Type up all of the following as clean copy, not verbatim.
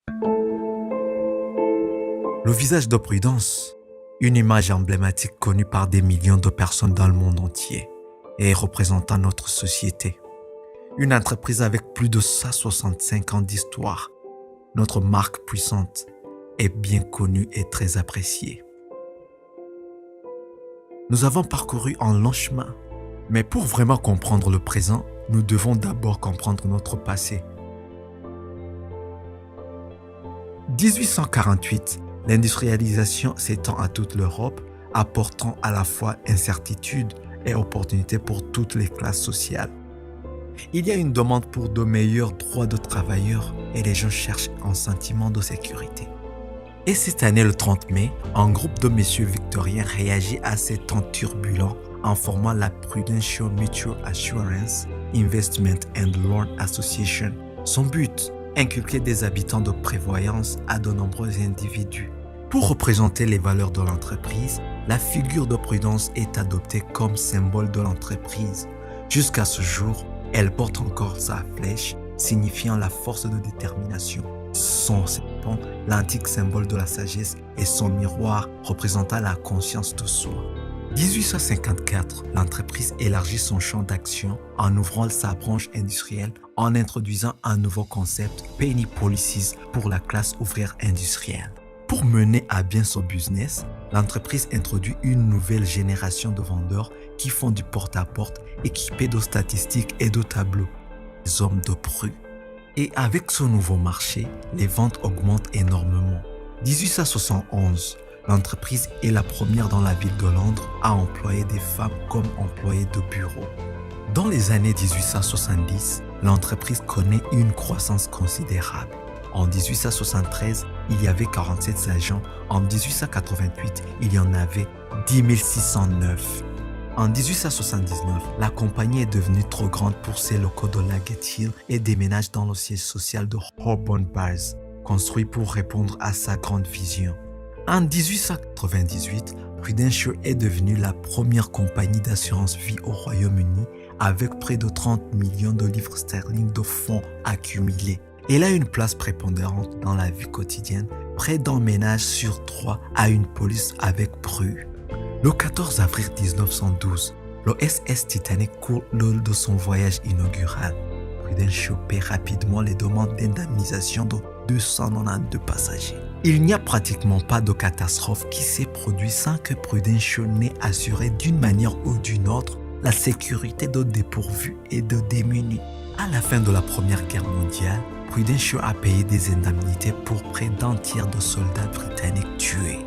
Le visage de Prudence, une image emblématique connue par des millions de personnes dans le monde entier et représentant notre société. Une entreprise avec plus de 165 ans d'histoire, notre marque puissante est bien connue et très appréciée. Nous avons parcouru un long chemin, mais pour vraiment comprendre le présent, nous devons d'abord comprendre notre passé. 1848, l'industrialisation s'étend à toute l'Europe, apportant à la fois incertitude et opportunités pour toutes les classes sociales. Il y a une demande pour de meilleurs droits de travailleurs et les gens cherchent un sentiment de sécurité. Et cette année, le 30 mai, un groupe de messieurs victoriens réagit à ces temps turbulents en formant la Prudential Mutual Assurance Investment and Loan Association. Son but, inculquer des habitants de prévoyance à de nombreux individus. Pour représenter les valeurs de l'entreprise, la figure de Prudence est adoptée comme symbole de l'entreprise. Jusqu'à ce jour, elle porte encore sa flèche, signifiant la force de détermination. Son serpent, l'antique symbole de la sagesse, et son miroir représentant la conscience de soi. 1854, l'entreprise élargit son champ d'action en ouvrant sa branche industrielle en introduisant un nouveau concept, Penny Policies, pour la classe ouvrière industrielle. Pour mener à bien son business, l'entreprise introduit une nouvelle génération de vendeurs qui font du porte-à-porte équipés de statistiques et de tableaux, les hommes de Pru. Et avec ce nouveau marché, les ventes augmentent énormément. 1871, l'entreprise est la première dans la ville de Londres à employer des femmes comme employées de bureau. Dans les années 1870, l'entreprise connaît une croissance considérable. En 1873, il y avait 47 agents. En 1888, il y en avait 10 609. En 1879, la compagnie est devenue trop grande pour ses locaux de Laggett Hill et déménage dans le siège social de Holborn Bars, construit pour répondre à sa grande vision. En 1898, Prudential est devenue la première compagnie d'assurance vie au Royaume-Uni avec près de 30 millions de livres sterling de fonds accumulés. Elle a une place prépondérante dans la vie quotidienne. Près d'un ménage sur 3 a une police avec Pru. Le 14 avril 1912, le SS Titanic coule lors de son voyage inaugural. Prudential paie rapidement les demandes d'indemnisation de 292 passagers. Il n'y a pratiquement pas de catastrophe qui s'est produite sans que Prudential n'ait assuré d'une manière ou d'une autre la sécurité de dépourvus et de démunis. À la fin de la Première Guerre mondiale, Prudential a payé des indemnités pour près d'un tiers de soldats britanniques tués.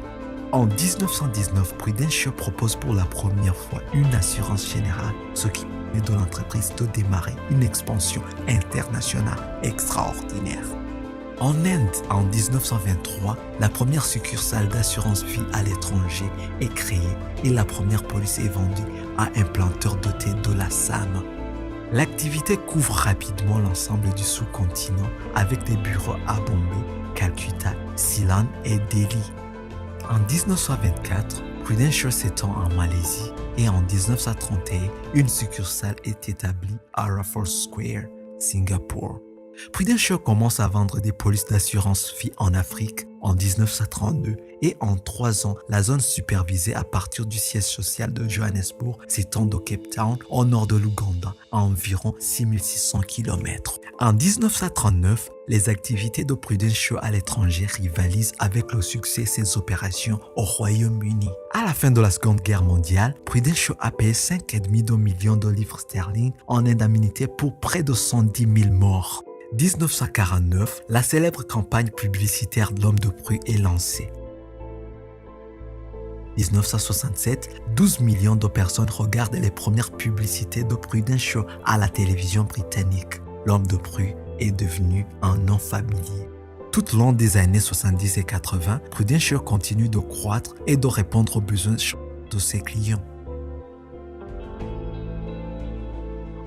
En 1919, Prudential propose pour la première fois une assurance générale, ce qui permet de l'entreprise de démarrer une expansion internationale extraordinaire. En Inde, en 1923, la première succursale d'assurance vie à l'étranger est créée et la première police est vendue à un planteur doté de la SAM. L'activité couvre rapidement l'ensemble du sous-continent avec des bureaux à Bombay, Calcutta, Ceylon et Delhi. En 1924, Prudential s'étend en Malaisie et en 1931, une succursale est établie à Raffles Square, Singapour. Prudential commence à vendre des polices d'assurance vie en Afrique en 1932 et en 3 ans, la zone supervisée à partir du siège social de Johannesburg s'étend de Cape Town au nord de l'Ouganda à environ 6600 km. En 1939, les activités de Prudential à l'étranger rivalisent avec le succès de ses opérations au Royaume-Uni. À la fin de la Seconde Guerre mondiale, Prudential a payé 5,5 millions de livres sterling en indemnité pour près de 110 000 morts. 1949, la célèbre campagne publicitaire de l'homme de Pru est lancée. 1967, 12 millions de personnes regardent les premières publicités de Prudential à la télévision britannique. L'homme de Pru est devenu un nom familier. Tout au long des années 70 et 80, Prudential continue de croître et de répondre aux besoins de ses clients.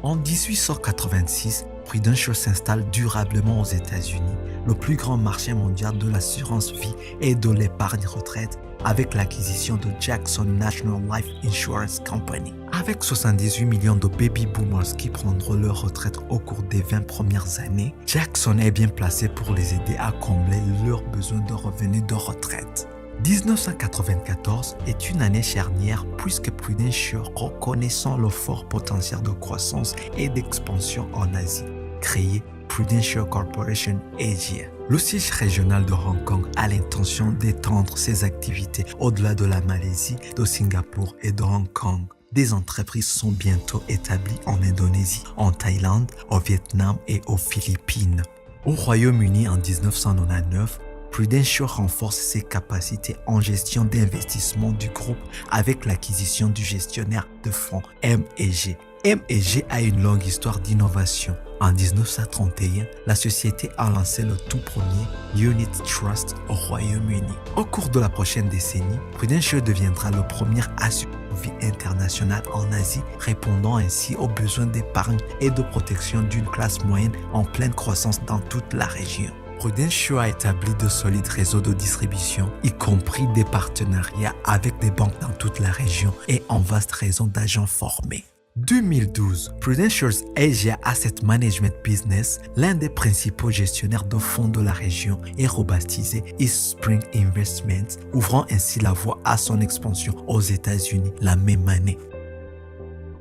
En 1886, Prudential s'installe durablement aux États-Unis le plus grand marché mondial de l'assurance vie et de l'épargne retraite avec l'acquisition de Jackson National Life Insurance Company. Avec 78 millions de baby boomers qui prendront leur retraite au cours des 20 premières années, Jackson est bien placé pour les aider à combler leurs besoins de revenus de retraite. 1994 est une année charnière puisque Prudential, reconnaissant le fort potentiel de croissance et d'expansion en Asie, créé Prudential Corporation Asia. Le siège régional de Hong Kong a l'intention d'étendre ses activités au-delà de la Malaisie, de Singapour et de Hong Kong. Des entreprises sont bientôt établies en Indonésie, en Thaïlande, au Vietnam et aux Philippines. Au Royaume-Uni en 1999, Prudential renforce ses capacités en gestion d'investissement du groupe avec l'acquisition du gestionnaire de fonds M&G. M&G a une longue histoire d'innovation. En 1931, la société a lancé le tout premier Unit Trust au Royaume-Uni. Au cours de la prochaine décennie, Prudential deviendra le premier assureur vie international en Asie, répondant ainsi aux besoins d'épargne et de protection d'une classe moyenne en pleine croissance dans toute la région. Prudential a établi de solides réseaux de distribution, y compris des partenariats avec des banques dans toute la région et un vaste réseau d'agents formés. 2012, Prudential's Asia Asset Management Business, l'un des principaux gestionnaires de fonds de la région, est rebaptisé East Spring Investments, ouvrant ainsi la voie à son expansion aux États-Unis la même année.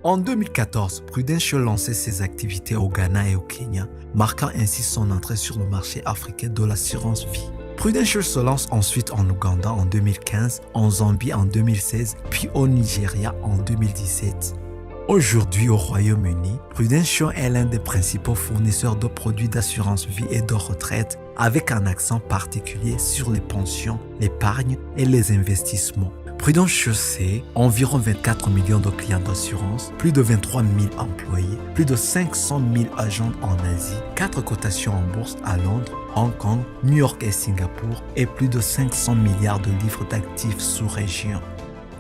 En 2014, Prudential lançait ses activités au Ghana et au Kenya, marquant ainsi son entrée sur le marché africain de l'assurance vie. Prudential se lance ensuite en Ouganda en 2015, en Zambie en 2016, puis au Nigeria en 2017. Aujourd'hui au Royaume-Uni, Prudential est l'un des principaux fournisseurs de produits d'assurance vie et de retraite, avec un accent particulier sur les pensions, l'épargne et les investissements. Prudential, c'est environ 24 millions de clients d'assurance, plus de 23 000 employés, plus de 500 000 agents en Asie, 4 cotations en bourse à Londres, Hong Kong, New York et Singapour, et plus de 500 milliards de livres d'actifs sous région.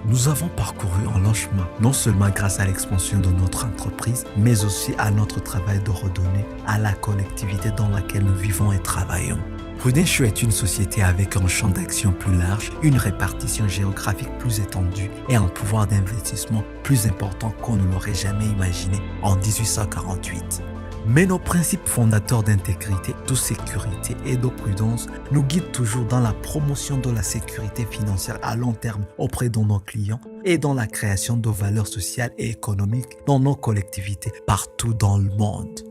Nous avons parcouru un long chemin, non seulement grâce à l'expansion de notre entreprise, mais aussi à notre travail de redonner à la collectivité dans laquelle nous vivons et travaillons. Prudential est une société avec un champ d'action plus large, une répartition géographique plus étendue et un pouvoir d'investissement plus important qu'on ne l'aurait jamais imaginé en 1848. Mais nos principes fondateurs d'intégrité, de sécurité et de prudence nous guident toujours dans la promotion de la sécurité financière à long terme auprès de nos clients et dans la création de valeurs sociales et économiques dans nos collectivités partout dans le monde.